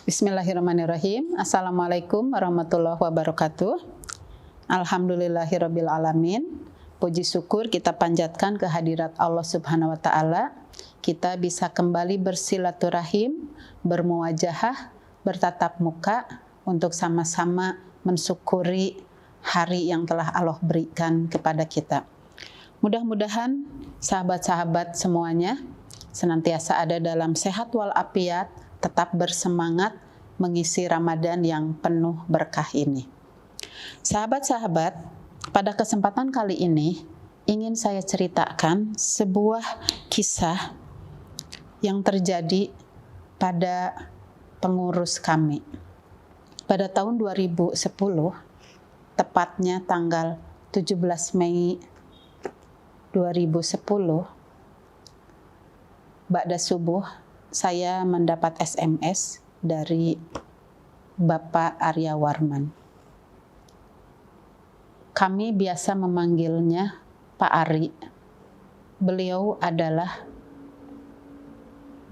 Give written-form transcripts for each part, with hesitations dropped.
Bismillahirrahmanirrahim. Assalamualaikum warahmatullahi wabarakatuh. Alhamdulillahirabbil alamin. Puji syukur kita panjatkan kehadirat Allah Subhanahu wa taala. Kita bisa kembali bersilaturahim, bermuwajahah, bertatap muka untuk sama-sama mensyukuri hari yang telah Allah berikan kepada kita. Mudah-mudahan sahabat-sahabat semuanya senantiasa ada dalam sehat walafiat, tetap bersemangat mengisi Ramadan yang penuh berkah ini. Sahabat-sahabat, pada kesempatan kali ini ingin saya ceritakan sebuah kisah yang terjadi pada pengurus kami. Pada tahun 2010, tepatnya tanggal 17 Mei 2010, ba'da subuh, saya mendapat SMS dari Bapak Arya Warman. Kami biasa memanggilnya Pak Ari. Beliau adalah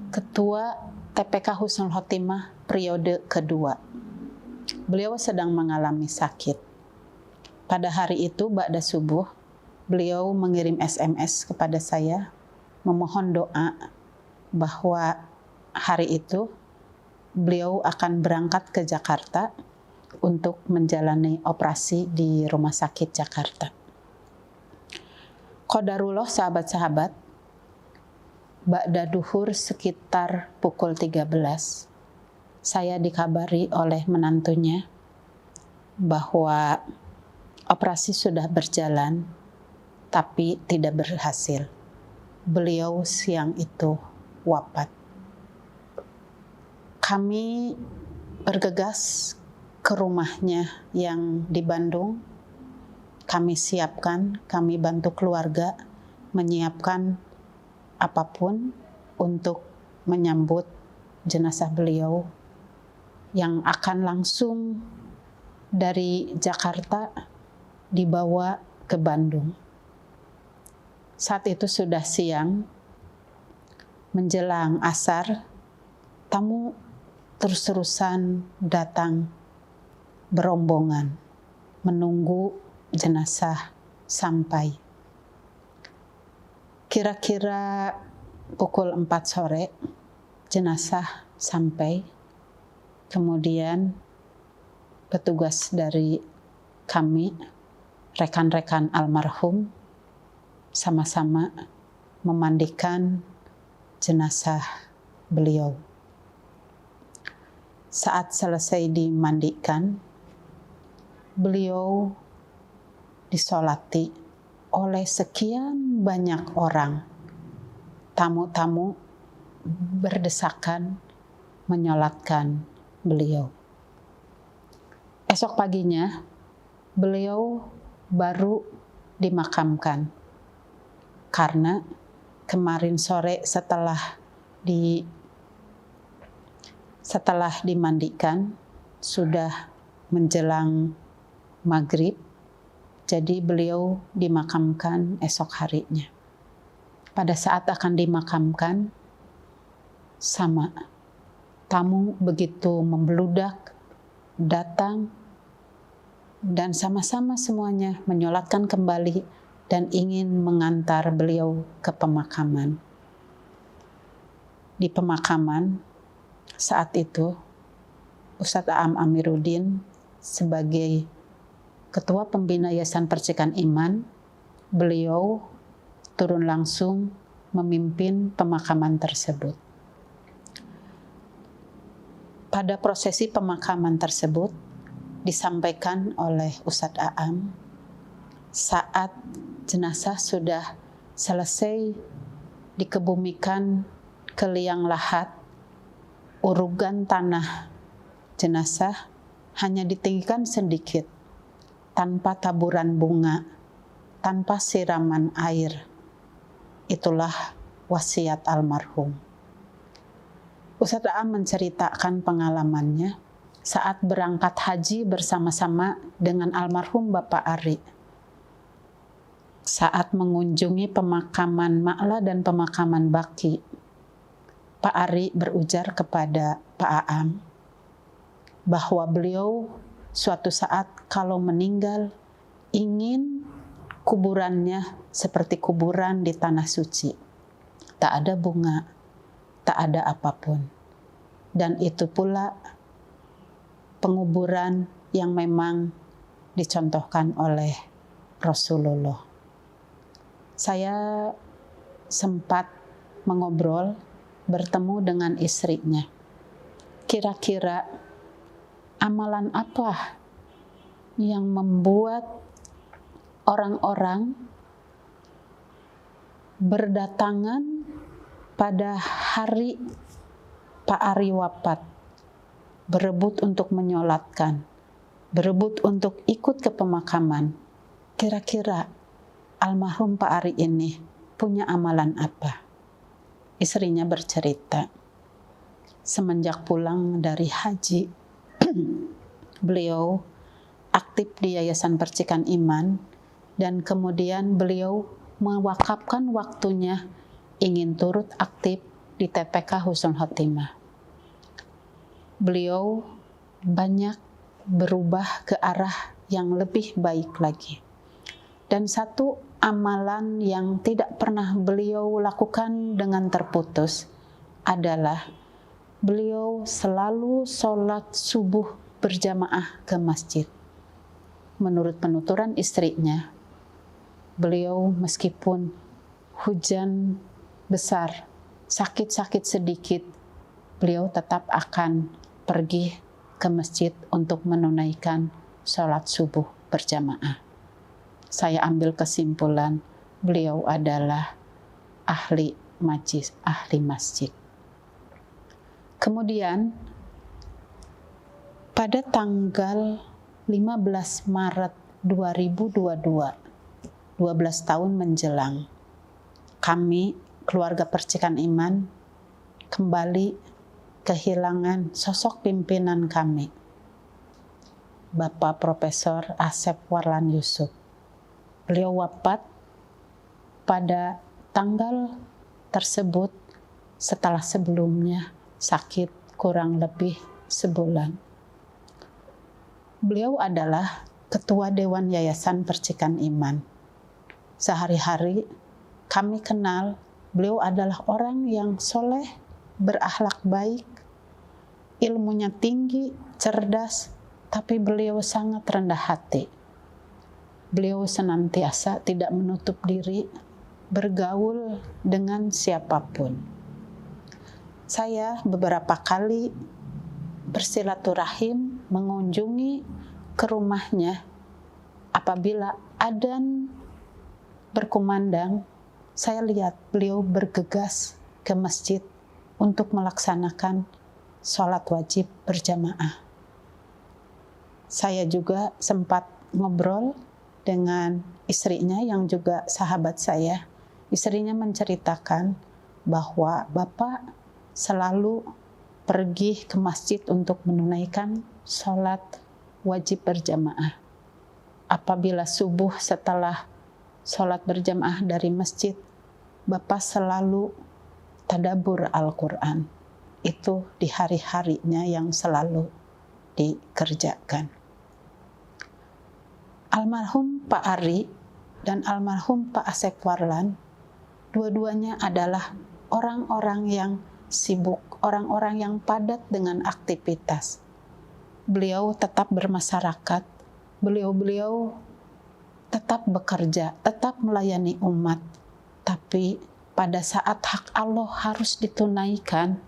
Ketua TPK Husnul Khotimah periode kedua. Beliau sedang mengalami sakit. Pada hari itu, ba'da subuh, beliau mengirim SMS kepada saya, memohon doa bahwa hari itu beliau akan berangkat ke Jakarta untuk menjalani operasi di Rumah Sakit Jakarta. Qadarullah sahabat-sahabat, ba'da duhur sekitar pukul 13, saya dikabari oleh menantunya bahwa operasi sudah berjalan tapi tidak berhasil. Beliau siang itu wafat. Kami bergegas ke rumahnya yang di Bandung. Kami siapkan, kami bantu keluarga menyiapkan apapun untuk menyambut jenazah beliau yang akan langsung dari Jakarta dibawa ke Bandung. Saat itu sudah siang, menjelang asar, tamu terus-terusan datang berombongan menunggu jenazah sampai. Kira-kira pukul 4 sore jenazah sampai. Kemudian petugas dari kami, rekan-rekan almarhum, sama-sama memandikan jenazah beliau. Saat selesai dimandikan, beliau disolati oleh sekian banyak orang. Tamu-tamu berdesakan menyolatkan beliau. Esok paginya, beliau baru dimakamkan karena kemarin sore setelah dimandikan sudah menjelang maghrib, jadi beliau dimakamkan esok harinya. Pada saat akan dimakamkan, sama tamu begitu membludak datang dan sama-sama semuanya menyolatkan kembali dan ingin mengantar beliau ke pemakaman. Di pemakaman saat itu, Ustadz Aam Amiruddin sebagai Ketua Pembina Yayasan Percikan Iman, beliau turun langsung memimpin pemakaman tersebut. Pada prosesi pemakaman tersebut disampaikan oleh Ustadz Aam saat jenazah sudah selesai dikebumikan ke liang lahat, urugan tanah jenazah hanya ditinggikan sedikit, tanpa taburan bunga, tanpa siraman air. Itulah wasiat almarhum. Ustadz Aam menceritakan pengalamannya saat berangkat haji bersama-sama dengan almarhum Bapak Ari. Saat mengunjungi pemakaman Ma'la dan pemakaman Baki, Pak Ari berujar kepada Pak Aam, bahwa beliau suatu saat kalau meninggal ingin kuburannya seperti kuburan di tanah suci. Tak ada bunga, tak ada apapun. Dan itu pula penguburan yang memang dicontohkan oleh Rasulullah. Saya sempat mengobrol, bertemu dengan istrinya. Kira-kira amalan apa yang membuat orang-orang berdatangan pada hari Pak Ari wafat, berebut untuk menyolatkan, berebut untuk ikut ke pemakaman. Kira-kira almarhum Pak Ari ini punya amalan apa? Istrinya bercerita, semenjak pulang dari haji, beliau aktif di Yayasan Percikan Iman, dan kemudian beliau mewakafkan waktunya ingin turut aktif di TPK Husnul Khotimah. Beliau banyak berubah ke arah yang lebih baik lagi. Dan satu amalan yang tidak pernah beliau lakukan dengan terputus adalah beliau selalu sholat subuh berjamaah ke masjid. Menurut penuturan istrinya, beliau meskipun hujan besar, sakit-sakit sedikit, beliau tetap akan pergi ke masjid untuk menunaikan sholat subuh berjamaah. Saya ambil kesimpulan, beliau adalah ahli majlis, ahli masjid. Kemudian, pada tanggal 15 Maret 2022, 12 tahun menjelang, kami, keluarga Percikan Iman, kembali kehilangan sosok pimpinan kami, Bapak Profesor Asep Warlan Yusuf. Beliau wafat pada tanggal tersebut setelah sebelumnya sakit kurang lebih sebulan. Beliau adalah Ketua Dewan Yayasan Percikan Iman. Sehari-hari kami kenal beliau adalah orang yang soleh, berakhlak baik, ilmunya tinggi, cerdas, tapi beliau sangat rendah hati. Beliau senantiasa tidak menutup diri, bergaul dengan siapapun. Saya beberapa kali bersilaturahim, mengunjungi ke rumahnya. Apabila adzan berkumandang, saya lihat beliau bergegas ke masjid untuk melaksanakan sholat wajib berjamaah. Saya juga sempat ngobrol dengan istrinya yang juga sahabat saya. Istrinya menceritakan bahwa Bapak selalu pergi ke masjid untuk menunaikan sholat wajib berjamaah. Apabila subuh setelah sholat berjamaah dari masjid, Bapak selalu tadabbur Al-Quran. Itu di hari-harinya yang selalu dikerjakan. Almarhum Pak Ari dan almarhum Pak Asep Warlan, dua-duanya adalah orang-orang yang sibuk, orang-orang yang padat dengan aktivitas. Beliau tetap bermasyarakat, beliau tetap bekerja, tetap melayani umat. Tapi pada saat hak Allah harus ditunaikan,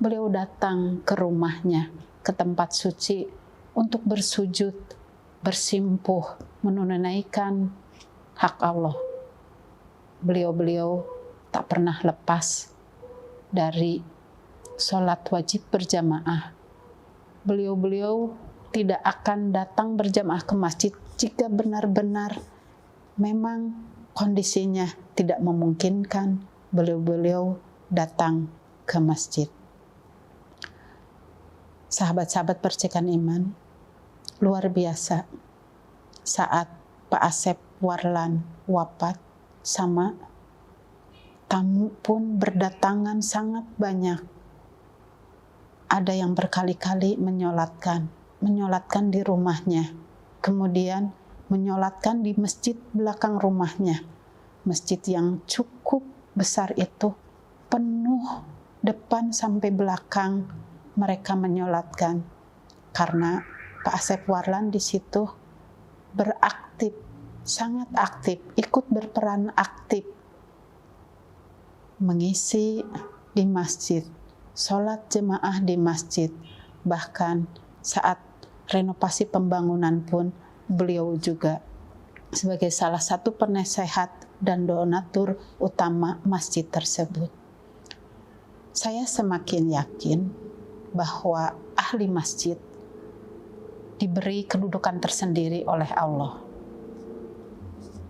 beliau datang ke rumahnya, ke tempat suci untuk bersujud, bersimpuh, menunaikan hak Allah. Beliau tak pernah lepas dari sholat wajib berjamaah. Beliau tidak akan datang berjamaah ke masjid jika benar-benar memang kondisinya tidak memungkinkan. Beliau datang ke masjid. Sahabat-sahabat Percikan Iman, luar biasa. Saat Pak Asep Warlan wafat, sama tamu pun berdatangan sangat banyak. ada yang berkali-kali menyolatkan di rumahnya, kemudian menyolatkan di masjid belakang rumahnya. Masjid yang cukup besar itu penuh depan sampai belakang mereka menyolatkan, karena Pak Asep Warlan di situ beraktif, sangat aktif, ikut berperan aktif mengisi di masjid, sholat jemaah di masjid. Bahkan saat renovasi pembangunan pun beliau juga sebagai salah satu penasehat dan donatur utama masjid tersebut. Saya semakin yakin bahwa ahli masjid diberi kedudukan tersendiri oleh Allah.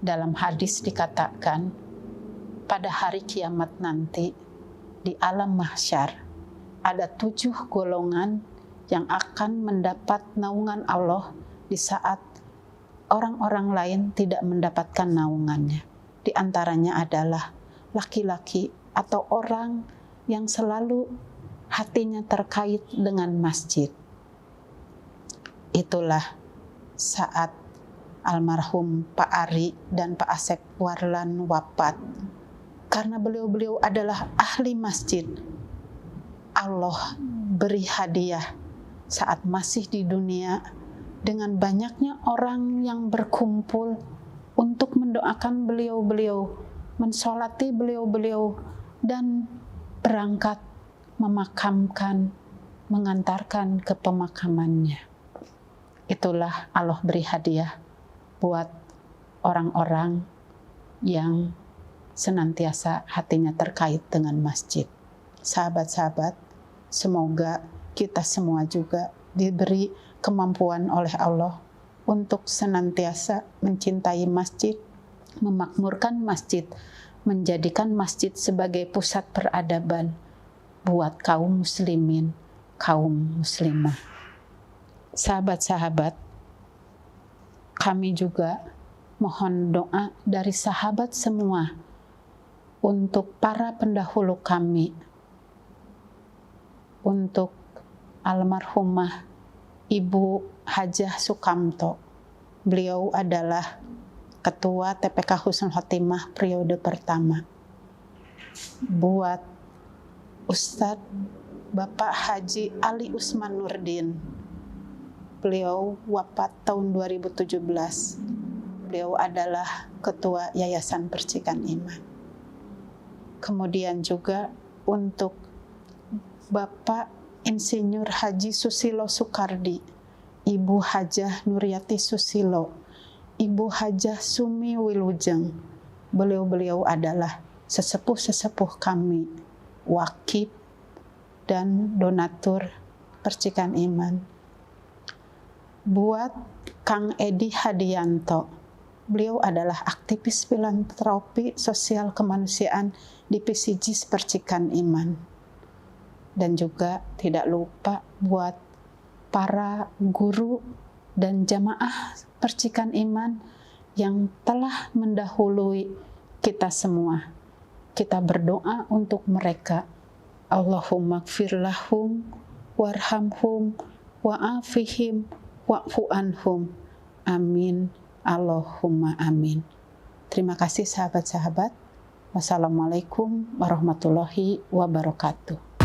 Dalam hadis dikatakan, pada hari kiamat nanti di alam mahsyar ada 7 golongan yang akan mendapat naungan Allah di saat orang-orang lain tidak mendapatkan naungannya. Di antaranya adalah laki-laki atau orang yang selalu hatinya terkait dengan masjid. Itulah saat almarhum Pak Ari dan Pak Asep Warlan wafat. Karena beliau-beliau adalah ahli masjid, Allah beri hadiah saat masih di dunia dengan banyaknya orang yang berkumpul untuk mendoakan beliau-beliau, mensolati beliau-beliau, dan berangkat memakamkan, mengantarkan ke pemakamannya. Itulah Allah beri hadiah buat orang-orang yang senantiasa hatinya terkait dengan masjid. Sahabat-sahabat, semoga kita semua juga diberi kemampuan oleh Allah untuk senantiasa mencintai masjid, memakmurkan masjid, menjadikan masjid sebagai pusat peradaban buat kaum muslimin, kaum muslimah. Sahabat-sahabat, kami juga mohon doa dari sahabat semua untuk para pendahulu kami, untuk almarhumah Ibu Hajah Sukamto. Beliau adalah Ketua TPK Husnul Khotimah periode pertama. Buat Ustadz Bapak Haji Ali Usman Nurdin, beliau wafat tahun 2017. Beliau adalah Ketua Yayasan Percikan Iman. Kemudian juga untuk Bapak Insinyur Haji Susilo Soekardi, Ibu Hajah Nuryati Susilo, Ibu Hajah Sumi Wilujeng. Beliau-beliau adalah sesepuh-sesepuh kami, wakif dan donatur Percikan Iman. Buat Kang Edi Hadianto, beliau adalah aktivis filantropi sosial kemanusiaan Divisi JIS Percikan Iman. Dan juga tidak lupa buat para guru dan jamaah Percikan Iman yang telah mendahului kita semua. Kita berdoa untuk mereka. Allahumma gfir lahum warhamhum wa'afihim wa'fu anhum. Amin. Allahumma amin. Terima kasih sahabat-sahabat. Wassalamualaikum warahmatullahi wabarakatuh.